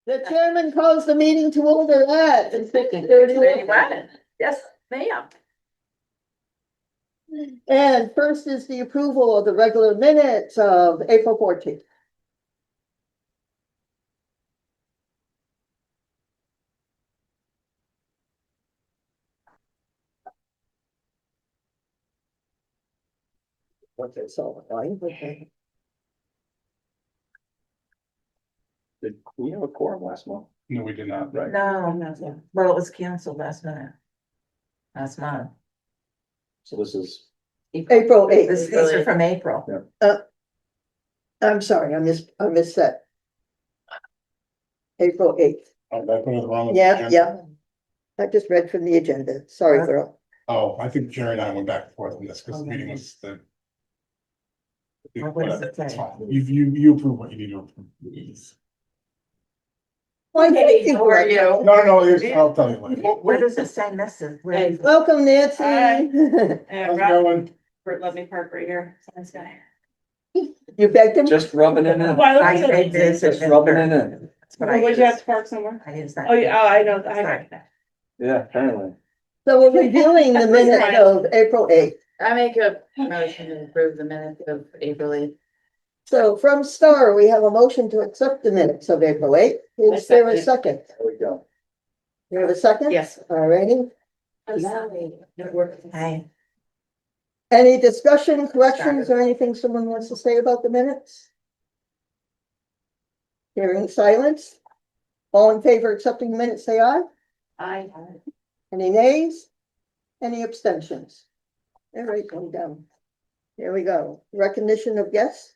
The chairman calls the meeting to order at 6:31. Yes, ma'am. And first is the approval of the regular minutes of April 14th. Okay, so, okay. Did we have a quorum last month? No, we did not, right? No, well, it was canceled last minute. Last month. So this is, April 8th. These are from April. I'm sorry, I missed that. April 8th. oh, did I put it wrong? Yeah. I just read from the agenda. Sorry, girl. Oh, I think Jerry and I went back and forth on this because the meeting was the. What does it It's say? fine. You approve what you need to approve. Why, thank you. How are you? No, I'll tell you later. Where does it say Mrs.? Where is it? Welcome, Nancy. How's it going? Let me park right here. Sounds good. You begged him? Just rubbing it in. Why, I look at say it. this. Just rubbing it in. That's what I Would you have use. to park somewhere? I use that. Oh, yeah, I know, I got that. Yeah, apparently. So we're reviewing the minutes of April 8th. I make a motion to approve the minutes of April 8th. So from Star, we have a motion to accept the minutes of April 8th. Is there a second? There we go. You have a second? Yes. All righty. Hi. Any discussion, corrections, or anything someone wants to say about the minutes? Hearing silence. All in favor of accepting the minutes, say aye. Aye. Any nays? Any abstentions? All right, going down. Here we go. Recognition of guests.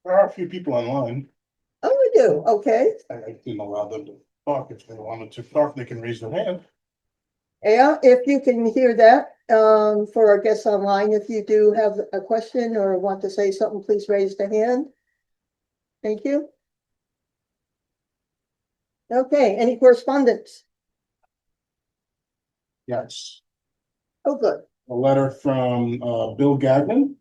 There are a few people online. Oh, we do. Okay. I didn't allow them to talk. If they wanted to talk, they can raise their hand. Yeah, if you can hear that, for our guests online, if you do have a question or want to say something, please raise the hand. Thank you. Okay, any correspondence? Yes. Oh, good. A letter from Bill Gagnon.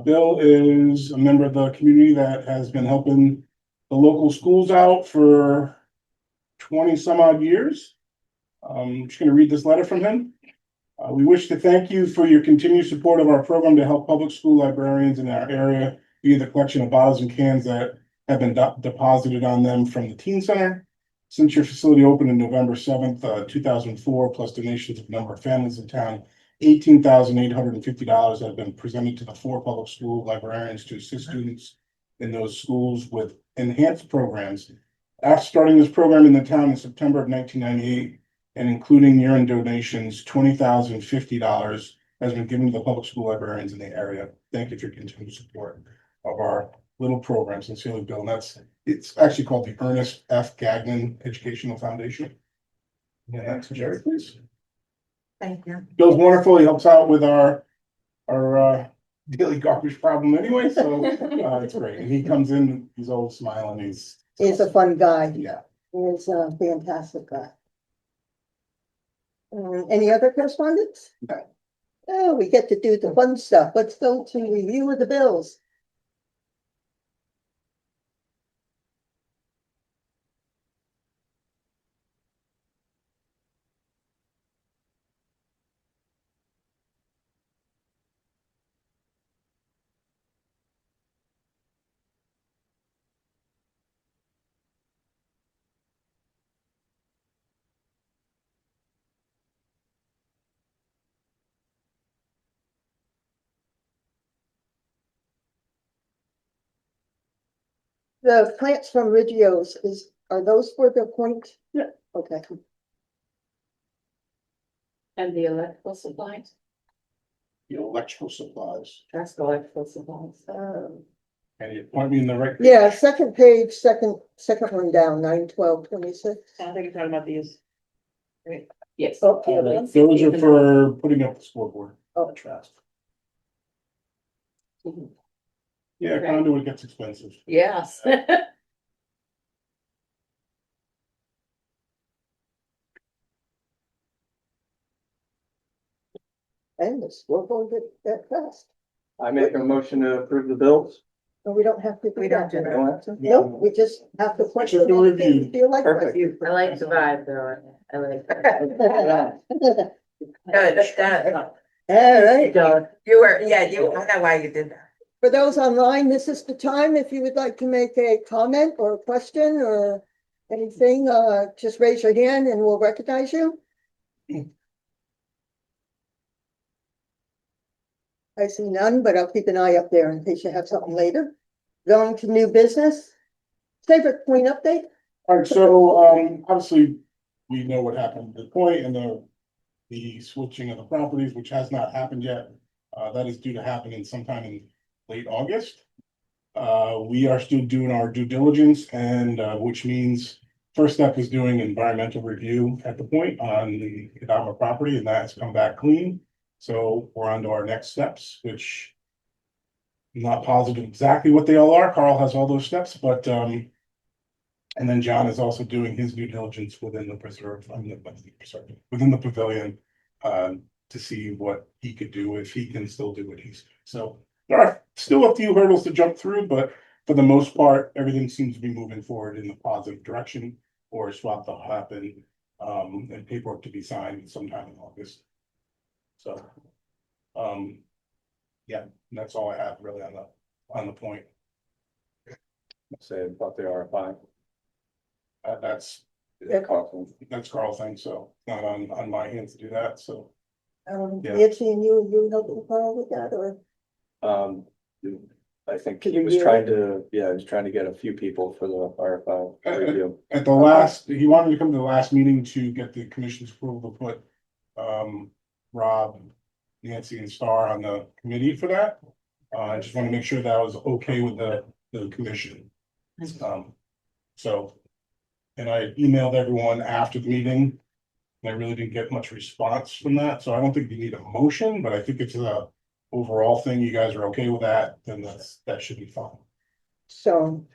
Bill is a member of the community that has been helping the local schools out for 20 some odd years. I'm just going to read this letter from him. We wish to thank you for your continued support of our program to help public school librarians in our area via the collection of bottles and cans that have been deposited on them from the teen center. Since your facility opened in November 7th, 2004, plus donations of a number of families in town, $18,850 have been presented to the 4 public school librarians to assist students in those schools with enhanced programs. After starting this program in the town in September of 1998 and including year-end donations, $20,050 has been given to the public school librarians in the area. Thank you for your continued support of our little program. Sincerely, Bill. And it's actually called the Ernest F. Gagnon Educational Foundation. Yeah, that's Jerry, please. Thank you. Bill's wonderful. He helps out with our daily garbage problem anyway, so it's great. And he comes in, he's always smiling. He's a fun guy. Yeah. He's a fantastic guy. Any other correspondence? No. Oh, we get to do the fun stuff. Let's go to review of the bills. The plants from Riggio's are those for the point? Yeah. Okay. And the electrical supplies? The electrical supplies. That's the electrical supplies. And you point me in the right. Yeah, second page, second one down, 9/12/26. I think you're talking about these. Right. Yes. Oh, Those are for putting up the scoreboard. Oh. Trust. Yeah, conduit gets expensive. Yes. And the scoreboard that fast. I make a motion to approve the bills. But we don't have to. We don't do that. Don't have to? Nope, we just have to question Just a anything review. you feel like. Perfect. I like the vibe though. I like. All Good, done. right. You were, yeah, you, I know why you did that. For those online, this is the time. If you would like to make a comment or a question or anything, just raise your hand and we'll recognize you. I see none, but I'll keep an eye up there in case you have something later. Going to new business. Saybrook Point update. All right, so, obviously, we know what happened at the point and the switching of the properties, which has not happened yet. That is due to happen in sometime in late August. We are still doing our due diligence and, which means first step is doing environmental review at the point on the Kadama property, and that's come back clean. So we're on to our next steps, which I'm not positive exactly what they all are. Carl has all those steps, but, and then John is also doing his due diligence within the preserve, within the pavilion, to see what he could do, if he can still do what he's doing. So there are still a few hurdles to jump through, but for the most part, everything seems to be moving forward in the positive direction, or a swap to happen, and paperwork to be signed sometime in August. So, yeah, that's all I have really on the point. Say about the RFI. That's Yeah. Carl's thing, so not on my hands to do that, so. Yeah. Nancy and you helping Carl with that or? Um, I think Could he you was hear trying to, yeah, he was trying to get a few people for the RFI review. At the last, he wanted to come to the last meeting to get the commission's approval to put, Rob, Nancy and Star on the committee for that. I just want to make sure that was okay with the commission. So, and I emailed everyone after the meeting. And I really didn't get much response from that, so I don't think you need a motion, but I think it's a overall thing. You guys are okay with that, then that should be fine. So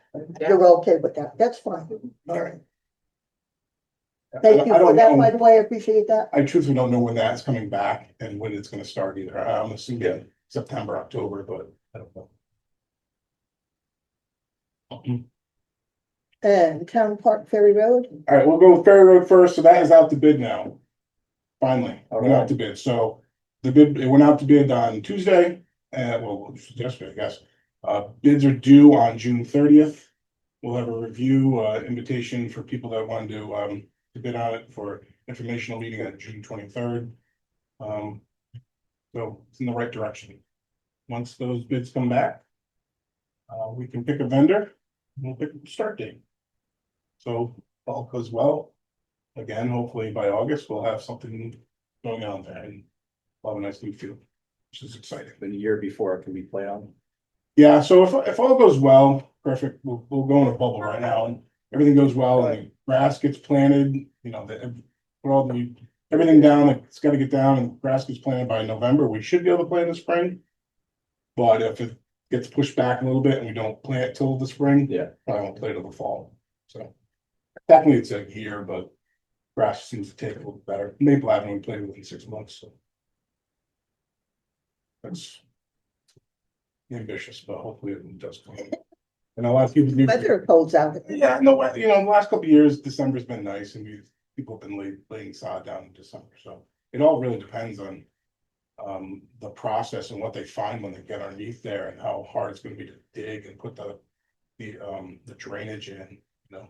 Yeah. you're okay with that. That's fine. All right. Thank you I for don't that, know. by the way. I appreciate that. I truthfully don't know when that's coming back and when it's gonna start either. I'm Yeah. assuming September, October, but I don't know. And Town Park Ferry Road. All right, we'll go with Ferry Road first. So that is out to bid now. Finally, went out Alright. to bid. So it went out to bid on Tuesday, well, yesterday, I guess. Bids are due on June 30th. We'll have a review, invitation for people that want to bid on it for informational meeting on June 23rd. So it's in the right direction. Once those bids come back, we can pick a vendor, and we'll pick a start date. So if all goes well, again, hopefully by August, we'll have something going on there and we'll have a nice new field, which is exciting. The year before it can be played on. Yeah, so if all goes well, perfect, we'll go in a bubble right now and everything goes well and the grass gets planted, you know, put all everything down, it's gotta get down and grass gets planted by November, we should be able to plant in the spring. But if it gets pushed back a little bit and we don't plant till the spring. Yeah. Probably won't play till the fall, so. Technically, it's a year, but grass seems to take a little better. Maple Avenue, we played within 6 months, so. That's ambitious, but hopefully it does come. And a lot of people do. Weather holds out. Yeah, no, you know, the last couple of years, December's been nice and people have been laying sod down in December, so it all really depends on. The process and what they find when they get underneath there and how hard it's gonna be to dig and put the drainage in, you know.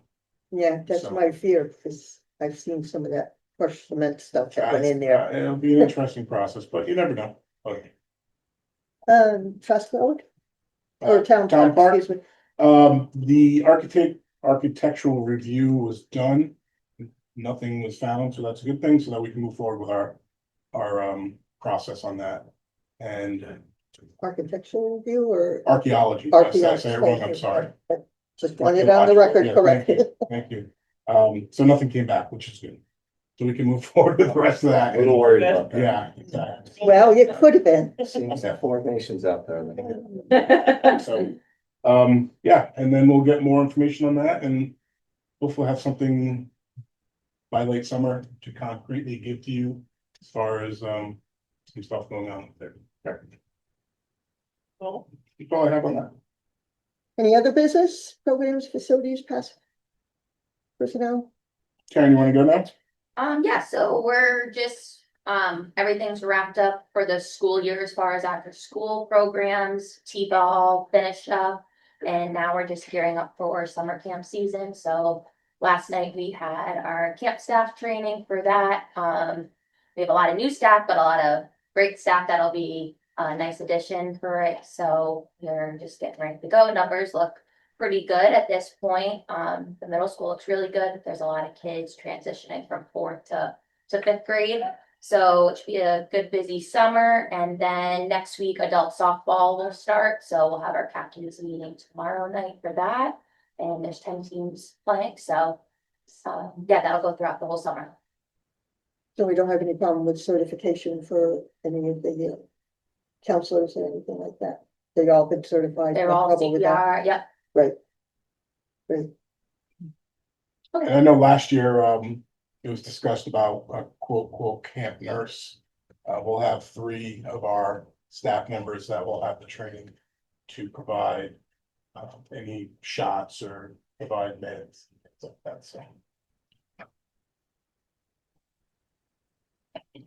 Yeah, that's So- my fear, because I've seen some of that crushed cement stuff that went in there. It'll be an interesting process, but you never know. But, Trust Road or Town Town Park, Park? excuse me. The architectural review was done. Nothing was found, so that's a good thing, so that we can move forward with our process on that. And Architectural review or? archaeology, yes, I say it wrong, I'm Archaeology. sorry. Just want it on the record, Yeah, correct? Thank you. So nothing came back, which is good. So we can move forward with the rest of that. A little worried about that. Yeah, exactly. Well, it could have been. Seems that formations out there. So, yeah, and then we'll get more information on that and hopefully have something by late summer to concretely give to you as far as, some stuff going on there. Okay. Well, That's all I have on that. Any other business, programs, facilities, past personnel? Karen, you wanna go next? Yeah, so we're just, everything's wrapped up for the school year as far as after school programs, T-ball finished up. And now we're just gearing up for summer camp season, so last night we had our camp staff training for that. We have a lot of new staff, but a lot of great staff that'll be a nice addition for it, so we're just getting ready to go. Numbers look pretty good at this point. The middle school looks really good. There's a lot of kids transitioning from fourth to fifth grade. So it should be a good busy summer. And then next week, adult softball will start. So we'll have our captain's meeting tomorrow night for that. And there's 10 teams playing. So yeah, that'll go throughout the whole summer. So we don't have any problem with certification for any of the counselors or anything like that? They've all been certified? They're no all trouble with that? CPR, yep. Right. Right. And I know last year, it was discussed about a quote camp nurse. We'll have 3 of our staff members that will have the training to provide any shots or provide meds, things like that, so.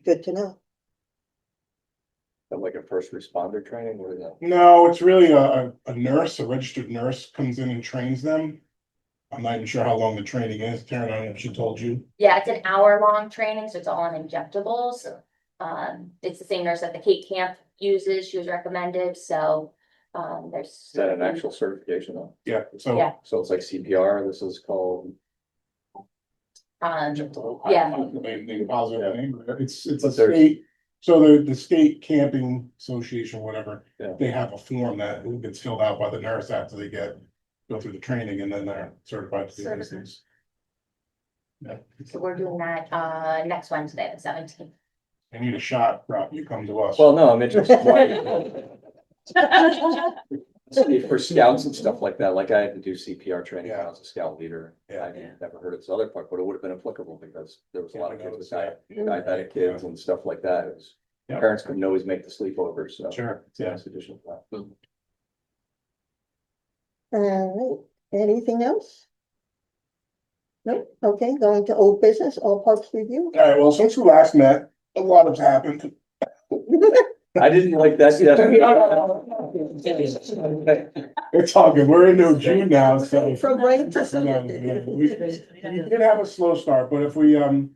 Good to know. Like a first responder training, what is that? No, it's really a nurse, a registered nurse comes in and trains them. I'm not even sure how long the training is. Karen, I don't know if she told you. Yeah, it's an hour-long training, so it's all on injectables. It's the same nurse that the Cape Camp uses. She was recommended, so there's. Is that an actual certification though? Yeah, so. Yeah. So it's like CPR, this is called, Yeah. Maybe positive name, but it's a But there's- state, so the state camping association, whatever. Yeah. They have a form that gets filled out by the nurse after they go through the training, and then they're certified to do these things. Yeah, So we're doing that next Wednesday, the 17th. I need a shot, Rob, you come to us. well, no, I'm interested. For scouts and stuff like that, like I had to do CPR training when I was a scout leader. Yeah. I never heard of this other part, but it would have been applicable because there was a lot of kids with Yeah. diabetic kids and stuff like that. It was, Yeah. parents couldn't always make the sleepovers, so. Sure, It's a yeah. nice addition to that. Anything else? Nope, okay, going to old business, all parks review. All right, well, since we last met, a lot has happened. I didn't like that. It's all good, we're into June now, so. From rain to Yeah, sun. yeah, we did have a slow start, but if we'll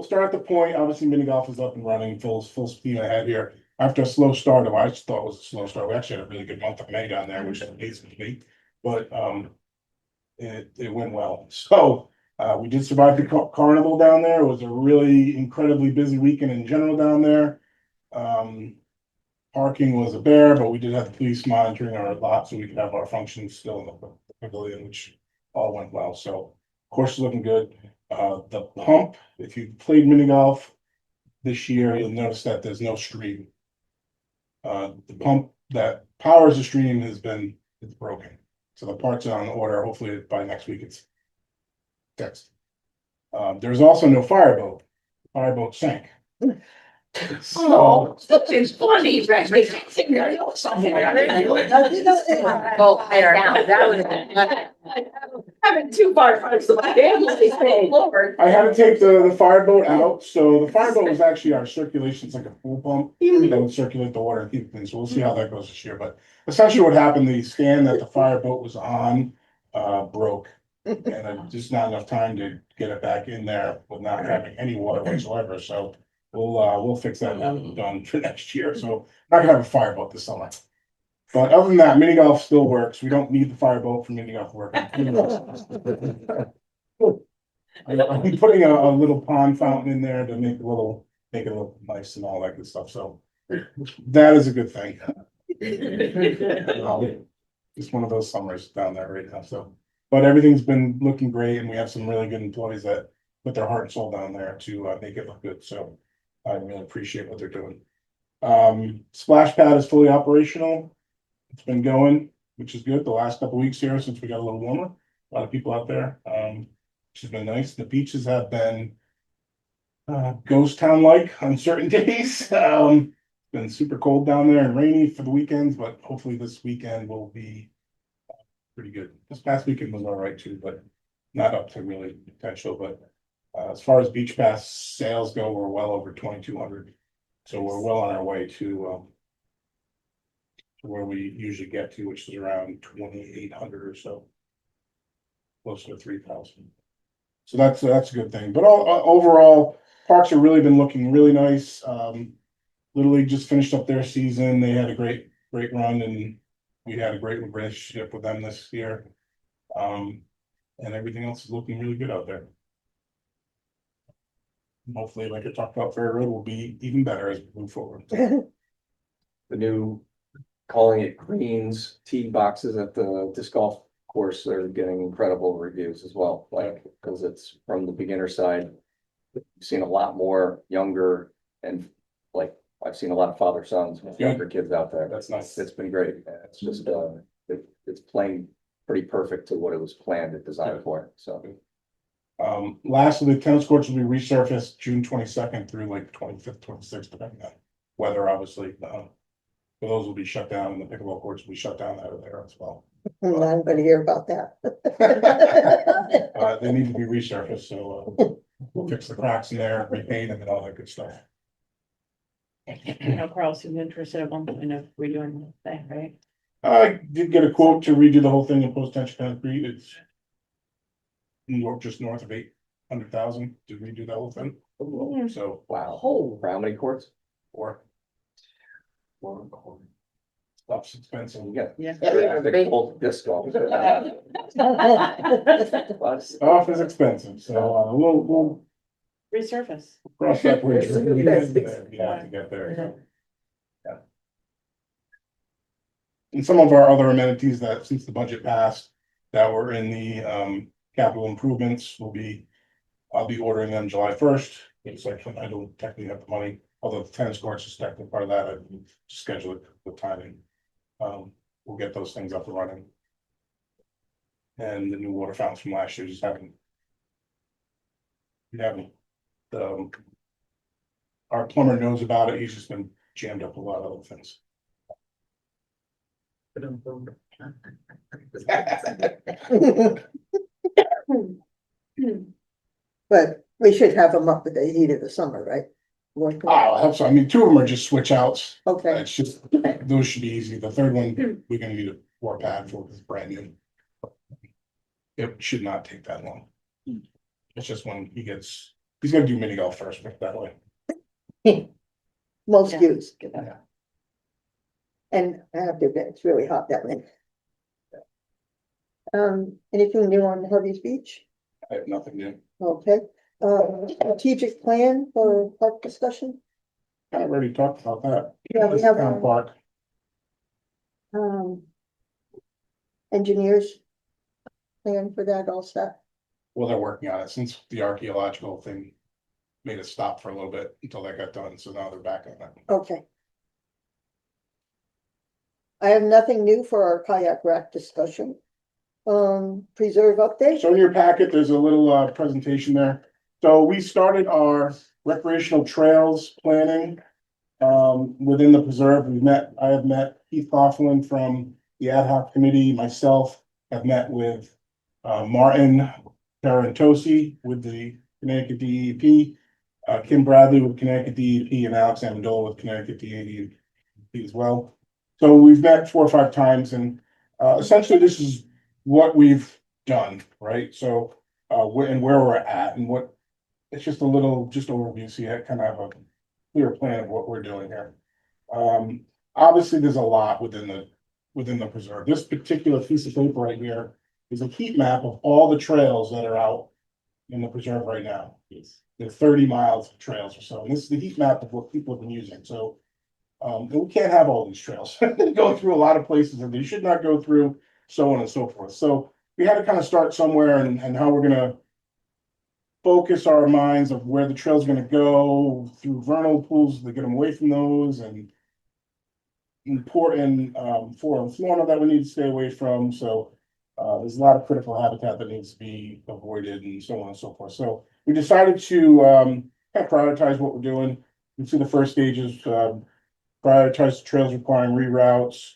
start at the point, obviously mini golf is up and running, full steam ahead here. After a slow start, I just thought it was a slow start, we actually had a really good month of May down there, which is amazing to me, but, it went well, so. We did survive the carnival down there, it was a really incredibly busy weekend in general down there. Parking was a bear, but we did have the police monitoring our lot, so we could have our functions still in the pavilion, which all went well, so. Course is looking good, the pump, if you played mini golf this year, you'll notice that there's no stream. The pump that powers the stream it's broken, so the parts are on order, hopefully by next week it's fixed. There's also no fireboat, fireboat sank. So, It's funny, right? Oh, down. Having 2 firefighters in my family, oh, Lord. I had to take the fireboat out, so the fireboat was actually our circulation, it's like a pool pump. That would circulate the water and keep things, so we'll see how that goes this year, but essentially what happened, the stand that the fireboat was on, broke. And just not enough time to get it back in there with not having any water whatsoever, so we'll fix that and have it done for next year, so not gonna have a fireboat this summer. But other than that, mini golf still works, we don't need the fireboat for mini golf work. I'm putting a little pond fountain in there to make it look nice and all that good stuff, so that is a good thing. It's one of those summers down there right now, so. But everything's been looking great and we have some really good employees that put their heart and soul down there to make it look good, so I really appreciate what they're doing. Splash pad is fully operational. It's been going, which is good, the last couple weeks here since we got a little warmer, a lot of people out there, which has been nice. The beaches have been ghost town like on certain days. Been super cold down there and rainy for the weekends, but hopefully this weekend will be pretty good. This past weekend was all right too, but not up to really potential, but. As far as beach pass sales go, we're well over 2,200. So we're well on our way to where we usually get to, which is around 2,800 or so. Close to 3,000. So that's a good thing. But overall, parks have really been looking really nice. Little League just finished up their season. They had a great run, and we had a great relationship with them this year. And everything else is looking really good out there. Hopefully, like I talked about, Fair Road will be even better as we move forward. The new, calling it greens, tee boxes at the disc golf course are getting incredible reviews as well, like, because it's from the beginner side. We've seen a lot more younger and like, I've seen a lot of father sons with younger kids out there. That's nice. It's been great. It's just, it's playing pretty perfect to what it was planned and designed for, so. Lastly, the tennis courts will be resurfaced June 22nd through like 25th, 26th, depending on weather, obviously. So those will be shut down, and the pickleball courts will be shut down out of there as well. I'm gonna hear about that. They need to be resurfaced, so we'll fix the cracks in there, repaint them and all that good stuff. You know, Carl seemed interested at one point of redoing the thing, right? I did get a quote to redo the whole thing in post-tension concrete. It's just north of 800,000 to redo that whole thing. So, Wow. For how many courts? or One court. stuff's expensive. You got. Yeah. Big old disc golf. Stuff is expensive, so we'll Resurface. cross that bridge. when we get there. Yeah, to get there. Yeah. And some of our other amenities that, since the budget passed, that were in the capital improvements I'll be ordering them July 1st. It's like, I don't technically have the money, although the tennis courts is technically part of that. I schedule it with timing. We'll get those things up and running. And the new water fountains from last year just haven't. Our plumber knows about it. He's just been jammed up with a lot of other things. But we should have them up at the heat of the summer, right? I hope so. I mean, two of them are just switch outs. Okay, It's just, those should be easy. The third one, we're gonna need a war pad for, because it's brand new. It should not take that long. It's just when he's gonna do mini golf first, but that way. most Yeah. used. Get that. And I have to admit, it's really hot that way. Anything new on Harvey's Beach? I have nothing new. Okay, strategic plan for park discussion? I already talked about that. Yeah, we have, Town park. Engineers. Plan for that all set. Well, they're working on it since the archaeological thing made us stop for a little bit until that got done. So now they're back on that. Okay. I have nothing new for our kayak rack discussion. Preserve update. So in your packet, there's a little presentation there. So we started our recreational trails planning within the preserve. I have met Keith Coughlin from the ad hoc committee, myself have met with Martin Tarantosi with the Connecticut DEP, Kim Bradley with Connecticut DEP, and Alex Amendola with Connecticut DEP as well. So we've met 4 or 5 times, and essentially this is what we've done, right? So where we're at, and what it's just overview, so you kind of have a clear plan of what we're doing here. Obviously, there's a lot within the preserve. This particular piece of paper right here is a heat map of all the trails that are out in the preserve right now. There are 30 miles of trails or so, and this is the heat map of what people have been using. So we can't have all these trails. They go through a lot of places that they should not go through, so on and so forth. So we had to kind of start somewhere, and how we're gonna focus our minds of where the trail's gonna go through vernal pools to get them away from those, and important flora and fauna that we need to stay away from. So there's a lot of critical habitat that needs to be avoided, and so on and so forth. So we decided to kind of prioritize what we're doing. You see the first stage is prioritize the trails requiring reroutes,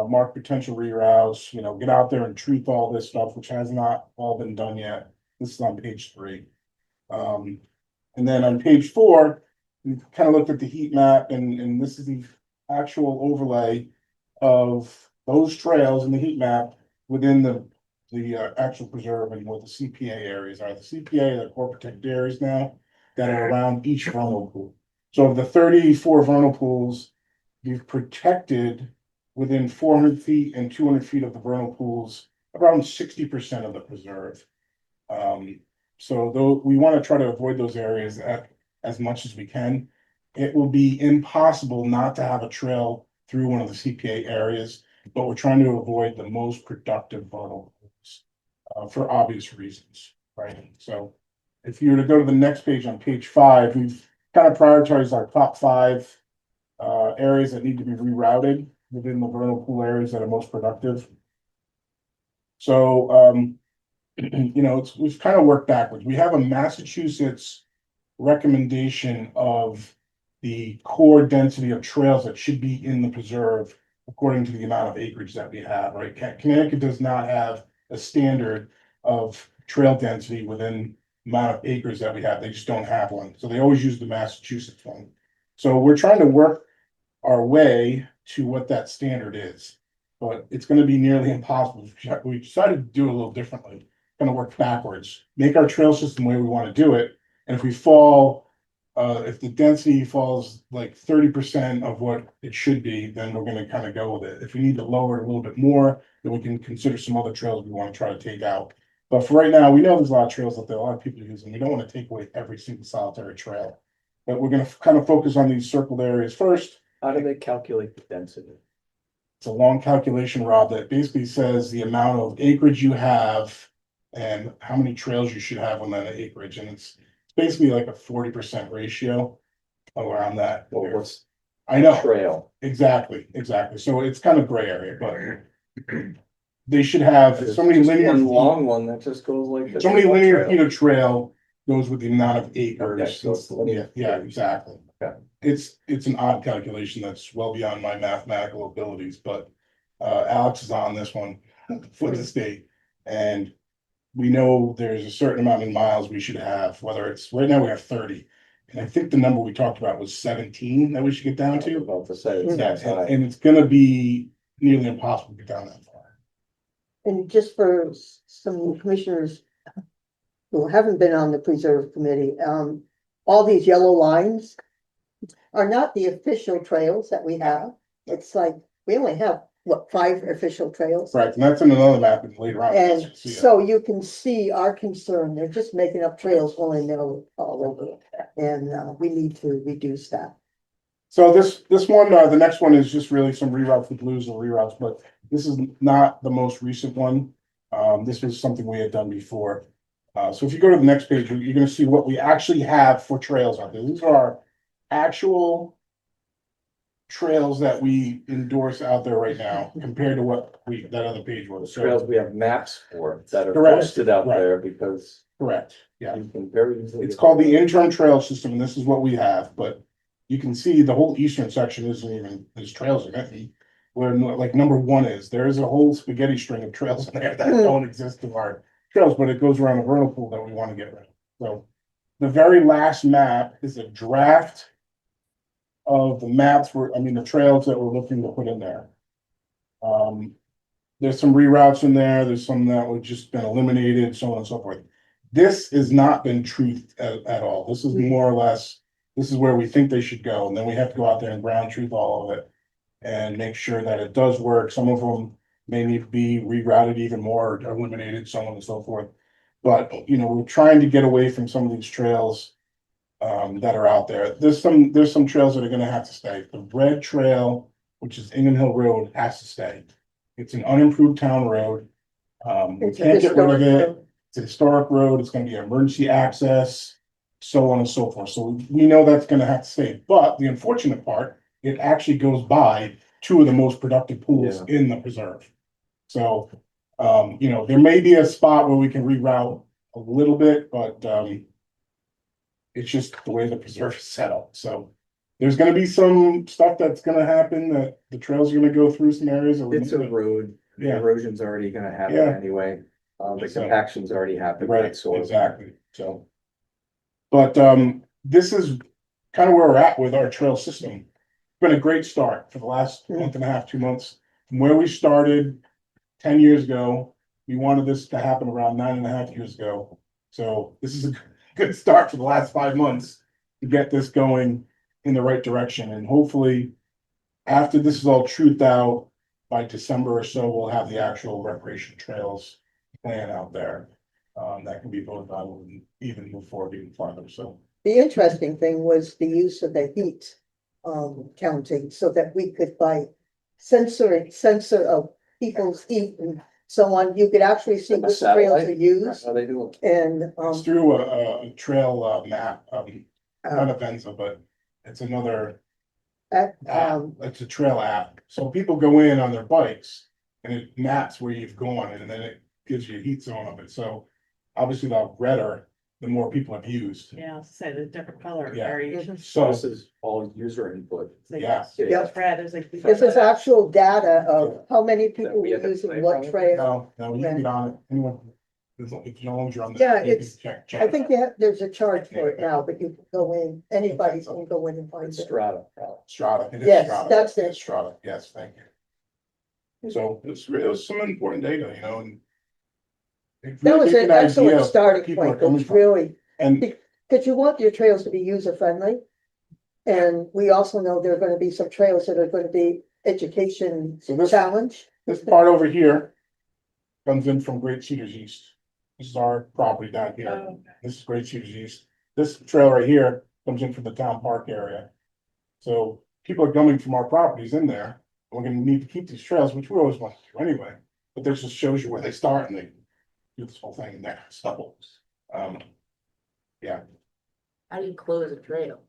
mark potential reroutes, get out there and truth all this stuff, which has not all been done yet. This is on page 3. And then on page 4, we kind of looked at the heat map, and this is the actual overlay of those trails in the heat map within the actual preserve and what the CPA areas are. The CPA, the core protected areas now, that are around each vernal pool. So of the 34 vernal pools, we've protected within 400 feet and 200 feet of the vernal pools, around 60% of the preserve. So though we want to try to avoid those areas as much as we can, it will be impossible not to have a trail through one of the CPA areas, but we're trying to avoid the most productive vernal pools for obvious reasons, right? So if you were to go to the next page on page 5, we've kind of prioritized our top 5 areas that need to be rerouted within the vernal pool areas that are most productive. So, we've kind of worked backwards. We have a Massachusetts recommendation of the core density of trails that should be in the preserve according to the amount of acreage that we have, right? Connecticut does not have a standard of trail density within the amount of acres that we have. They just don't have one. So they always use the Massachusetts one. So we're trying to work our way to what that standard is, but it's going to be nearly impossible. We decided to do it a little differently, kind of work backwards, make our trail system the way we want to do it. And if we fall, if the density falls like 30% of what it should be, then we're going to kind of go with it. If we need to lower it a little bit more, then we can consider some other trails we want to try to take out. But for right now, we know there's a lot of trails out there, a lot of people use them. We don't want to take away every single solitary trail. But we're going to kind of focus on these circled areas first. How do they calculate the density? It's a long calculation, Rob, that basically says the amount of acreage you have and how many trails you should have on that acreage. And it's basically like a 40% ratio around that. Well, what's I know, trail? exactly. So it's kind of gray area, but they should have so many Just linear one feet. long one that just goes like this. So many One linear trail. feet of trail goes with the amount of acres. Okay, so it's linear. Yeah, exactly. Okay. It's an odd calculation that's well beyond my mathematical abilities, but Alex is on this one for the state. And we know there's a certain amount in miles we should have, whether it's, right now we have 30. And I think the number we talked about was 17 that we should get down I was to. about to say, it's Yeah, not high. and it's gonna be nearly impossible to get down that far. And just for some commissioners who haven't been on the preserve committee, all these yellow lines are not the official trails that we have. It's like, we only have, 5 official trails? Right, and that's in another map later on. And See it. so you can see our concern, they're just making up trails willy-nilly all over. And we need to reduce that. So this one, the next one is just really some reroutes with blues and reroutes, but this is not the most recent one. This was something we had done before. So if you go to the next page, you're gonna see what we actually have for trails out there. These are our actual trails that we endorse out there right now compared to what that other page was. So, Trails we have maps for that are Correct. posted out Right. there because correct, yeah. you can very easily. It's called the interim trail system, and this is what we have, but you can see the whole eastern section isn't even, there's trails in it. Where like number 1 is, there is a whole spaghetti string of trails in there that don't exist in our trails, but it goes around a vernal pool that we want to get rid of. So the very last map is a draft of the maps the trails that we're looking to put in there. There's some reroutes in there, there's some that have just been eliminated, so on and so forth. This has not been truthed at all. This is more or less, this is where we think they should go, and then we have to go out there and ground truth all of it and make sure that it does work. Some of them may need to be rerouted even more, or eliminated, so on and so forth. But, we're trying to get away from some of these trails that are out there. There's some trails that are gonna have to stay. The red trail, which is Ingham Hill Road, has to stay. It's an unimproved town road. We It's a can't get rid of historic it. road. It's a historic road. It's gonna be emergency access, so on and so forth. So we know that's gonna have to stay. But the unfortunate part, it actually goes by 2 of the most productive pools in the preserve. So, there may be a spot where we can reroute a little bit, but it's just the way the preserve is set up. So There's gonna be some stuff that's gonna happen, that the trails are gonna go through some areas. that we're It's a gonna- road, the Yeah. erosion's already gonna happen Yeah. anyway. The So- compaction's already happened. Right, so. exactly, so. But, this is kind of where we're at with our trail system. It's been a great start for the last month and a half, 2 months. From where we started 10 years ago, we wanted this to happen around 9.5 years ago. So this is a good start for the last 5 months to get this going in the right direction, and hopefully after this is all truthed out, by December or so, we'll have the actual recreation trails plan out there. That can be voted on and even move forward even farther, so. The interesting thing was the use of the heat counting, so that we could by sensor of people's heat and so on, you could actually see Like a which trails are satellite? used How they do it. and It's through a trail map, not a Venza, but it's another app. It's a trail app. So people go in on their bikes and it maps where you've gone, and then it gives you a heat zone of it. So obviously the redder, the more people have used. Yeah, I'll say the different color Yeah. variation. So, This is all user input. Like, yeah. It's red, it's like. this is actual data of how many people we were had to using play what from it? trail. no, you can get on it. Anyone, as long as you're on the. Yeah, you can it's- check I think there's a charge for it now, but you can go in, anybody can go in and find It's it. Strata. Strata. It is Yes, Strata. that's it. It's Strata, yes, thank you. So it was some important data, and. it That really was gave an you idea excellent of where starting people are point, coming it's from. really, And because you want your trails to be user friendly. And we also know there are gonna be some trails that are gonna be education so this challenge. part over here comes in from Great Cedars East. This is our property down here. Oh, This is Great Cedars East. This trail right here comes in from the town park area. So people are coming from our properties in there. We're gonna need to keep these trails, which we always want to do anyway, but this just shows you where they start and they do this whole thing in there, so. Yeah, How do you close a trail?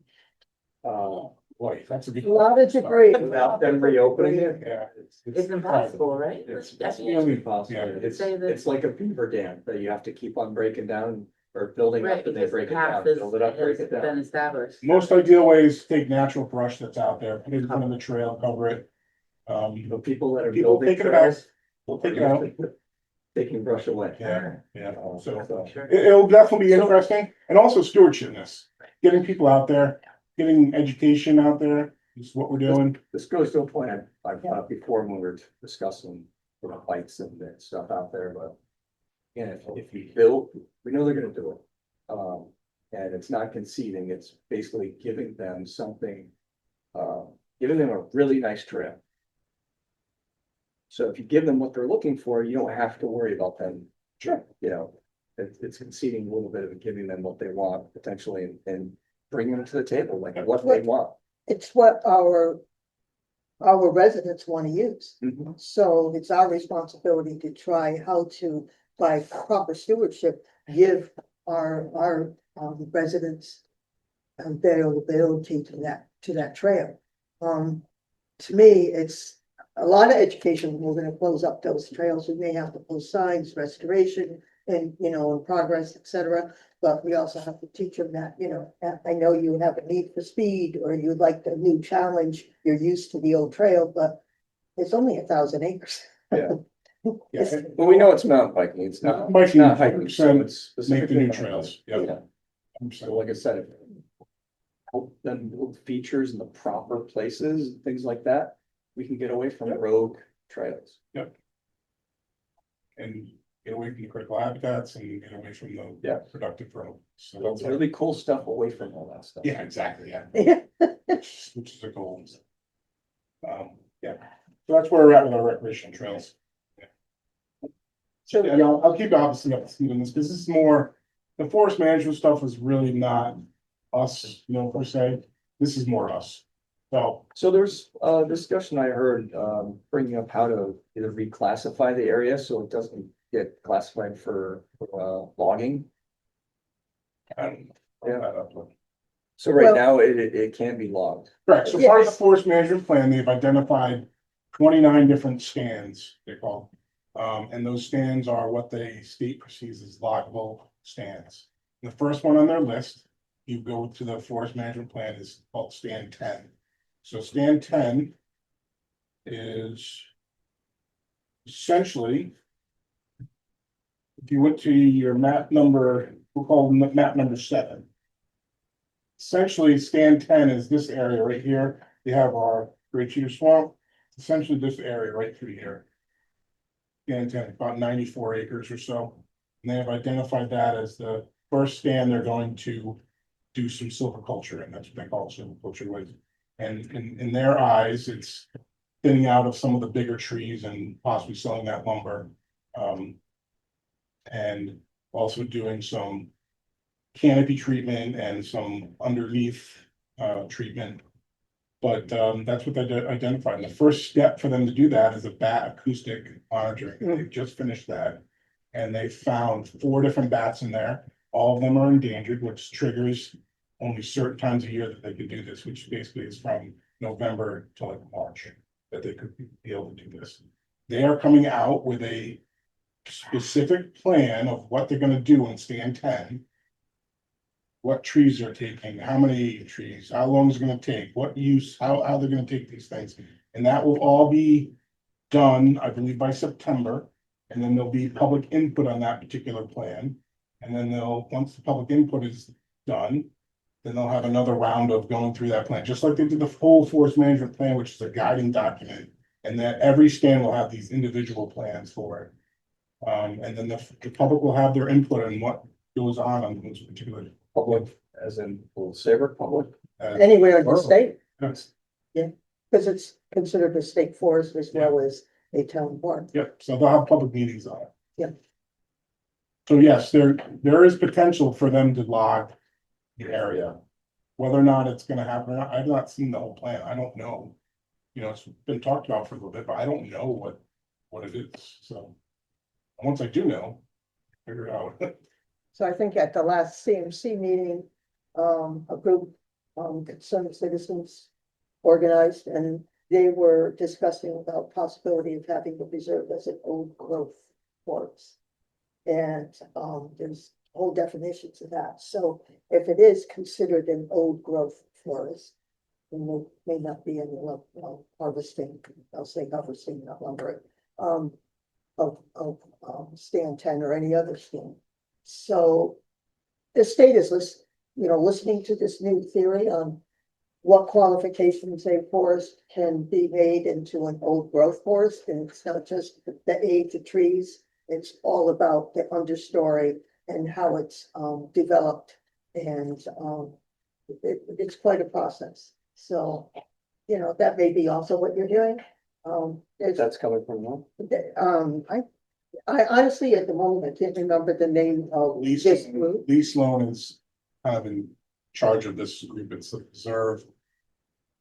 boy, that's a good. A lot of debris. Without them reopening it. Yeah. It's impossible, right? It's That's really impossible. Yeah. It's, Say that- it's like a beaver dam that you have to keep on breaking down or building Right, up and they because break the it down, path is, build it up, break has it been down. established. Most ideal way is to take natural brush that's out there, put it in front of the trail, cover it. The people that are People building take it out. trails. We'll take it out. Taking brush away. Yeah, yeah, so. Sure. It'll definitely be interesting, and also stewardship this, getting people out there, getting education out there, is what we're doing. This goes to a point I brought up before when we were discussing the bikes and that stuff out there, but. Again, if you build, we know they're gonna do it. And it's not conceding, it's basically giving them something, giving them a really nice trail. So if you give them what they're looking for, you don't have to worry about them. Sure. It's conceding a little bit of giving them what they want potentially and bringing them to the table, like what they want. It's what our residents wanna use. So it's our responsibility to try how to, by proper stewardship, give our residents availability to that trail. To me, it's a lot of education. We're gonna close up those trails. We may have to post signs, restoration and, in progress, et cetera. But we also have to teach them that, I know you have a need for speed or you like the new challenge. You're used to the old trail, but it's only 1,000 acres. Yeah. It's- Yeah, Well, we know it's mountain biking, it's not, it's Biking, not hiking, so 100% it's. make the specifically new mountain trails, biking. yeah. Yeah, so like I said, if help them build features in the proper places, things like that, we can get away from rogue trails. And get away from the critical habitats and get away from the Yeah. productive growth. So Build really cool stuff away from all that stuff. yeah, exactly, yeah. Yeah. Which is a goal. Yeah, so that's where we're at with our recreational trails. So, And I'll keep obviously up to speed on this, because this is more, the forest management stuff is really not us, per se. This is more us. So, So there's a discussion I heard, bringing up how to either reclassify the area so it doesn't get classified for, logging. yeah. So right Well- now, it can be logged. Correct, so part of the Yes. forest management plan, they've identified 29 different stands, they call. And those stands are what the state perceives as loggable stands. The first one on their list you go to the forest management plan is called stand 10. So stand 10 is essentially, if you went to your map number, we'll call it map number 7. Essentially, stand 10 is this area right here. We have our Great Cedar Swamp, essentially this area right through here. Stand 10, about 94 acres or so. And they have identified that as the first stand they're going to do some silviculture, and that's what they call silviculture with. And in their eyes, it's thinning out of some of the bigger trees and possibly selling that lumber. And also doing some canopy treatment and some underneath treatment. But that's what they identified. And the first step for them to do that is a bat acoustic monitoring. They've just finished that. And they found 4 different bats in there. All of them are endangered, which triggers only certain times a year that they could do this, which basically is from November to like March, that they could be able to do this. They are coming out with a specific plan of what they're gonna do in stand 10. What trees they're taking, how many trees, how long is it gonna take, what use, how they're gonna take these things. And that will all be done, I believe, by September. And then there'll be public input on that particular plan. And then once the public input is done, then they'll have another round of going through that plan, just like they did the full forest management plan, which is a guiding document. And that every stand will have these individual plans for it. And then the public will have their input on what goes on those particular. Public, as in, well, Saybrook public? Anywhere in the state, Yes. because it's considered a state forest as well as a town park. Yep, so they'll have public meetings on it. Yep. So yes, there is potential for them to log the area. Whether or not it's gonna happen or not, I've not seen the whole plan, I don't know. You know, it's been talked about for a little bit, but I don't know what it is, so. Once I do know, figure it out. So I think at the last CMC meeting, a group, concerned citizens organized, and they were discussing about possibility of having the reserve as an old growth forest. And, there's whole definitions of that. So if it is considered an old growth forest, then there may not be any harvesting, I'll say harvesting, not lumber, of stand 10 or any other stand. So the state is listening to this new theory on what qualifications a forest can be made into an old growth forest. And it's not just the age of trees, it's all about the understory and how it's developed. And it's quite a process. So, that may be also what you're doing. That's coming from them. I honestly, at the moment, I can't remember the name of Lee this group. Sloan is kind of in charge of this group, it's the Reserve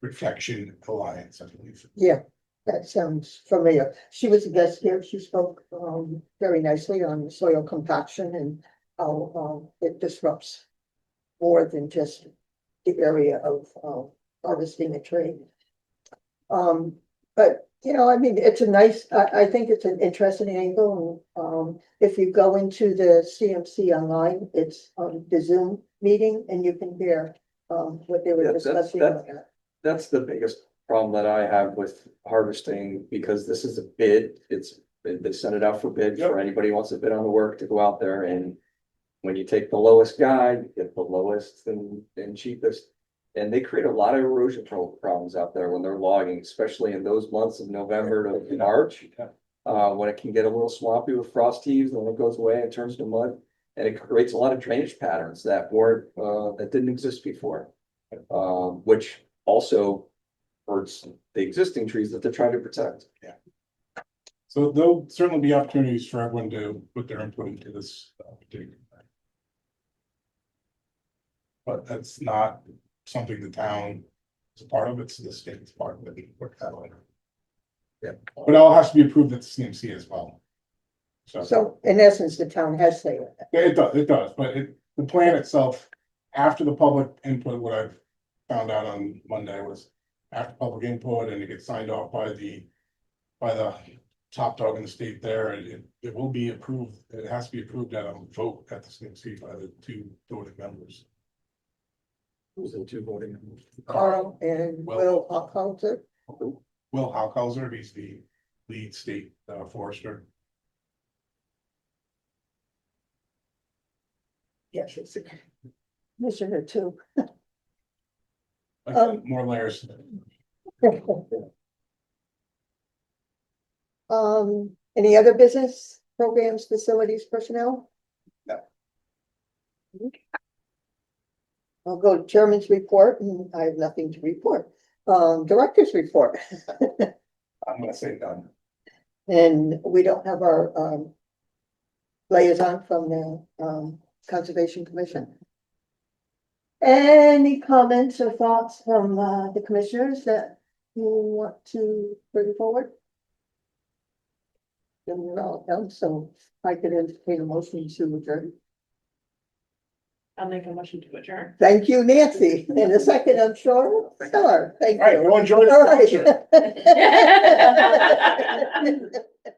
Protection Alliance, I believe. Yeah, that sounds familiar. She was a guest here. She spoke very nicely on soil compaction and how it disrupts more than just the area of harvesting a tree. But it's I think it's an interesting angle. And if you go into the CMC online, it's on the Zoom meeting and you can hear what they Yeah, were that's- discussing. That's the biggest problem that I have with harvesting, because this is a bid, they send it out for bid for anybody who wants to bid on the work to go out there, and when you take the lowest guy, you get the lowest and cheapest. And they create a lot of erosion problems out there when they're logging, especially in those months of November to March. When it can get a little swampy with frost heaves, and then it goes away and turns to mud. And it creates a lot of drainage patterns that that didn't exist before. Which also hurts the existing trees that they're trying to protect. So there'll certainly be opportunities for everyone to put their input into this particular thing. But that's not something the town is a part of, it's the state's part of it, work that way. Yeah, but it all has to be approved at the CMC as well. So in essence, the town has say it. Yeah, it does, but the plan itself, after the public input, what I've found out on Monday was after public input and it gets signed off by the top dog in the state there, and it will be approved, it has to be approved at a vote at the CMC by the 2 voting members. Who's the two voting? Carl and Will Hockhalter. Will Haukhauser, he's the lead state forester. Yes, it's a commissioner too. More layers. Any other business, programs, facilities, personnel? No. I'll go to chairman's report, and I have nothing to report. Director's report. I'm gonna say done. And we don't have our liaison from the Conservation Commission. Any comments or thoughts from the commissioners that you want to bring forward? Then we're all done, so I could entertain a motion to adjourn. I'll make a motion to adjourn. Thank you, Nancy. In a second, I'm sure. Sure, thank All right, you. go enjoy All the concert. right.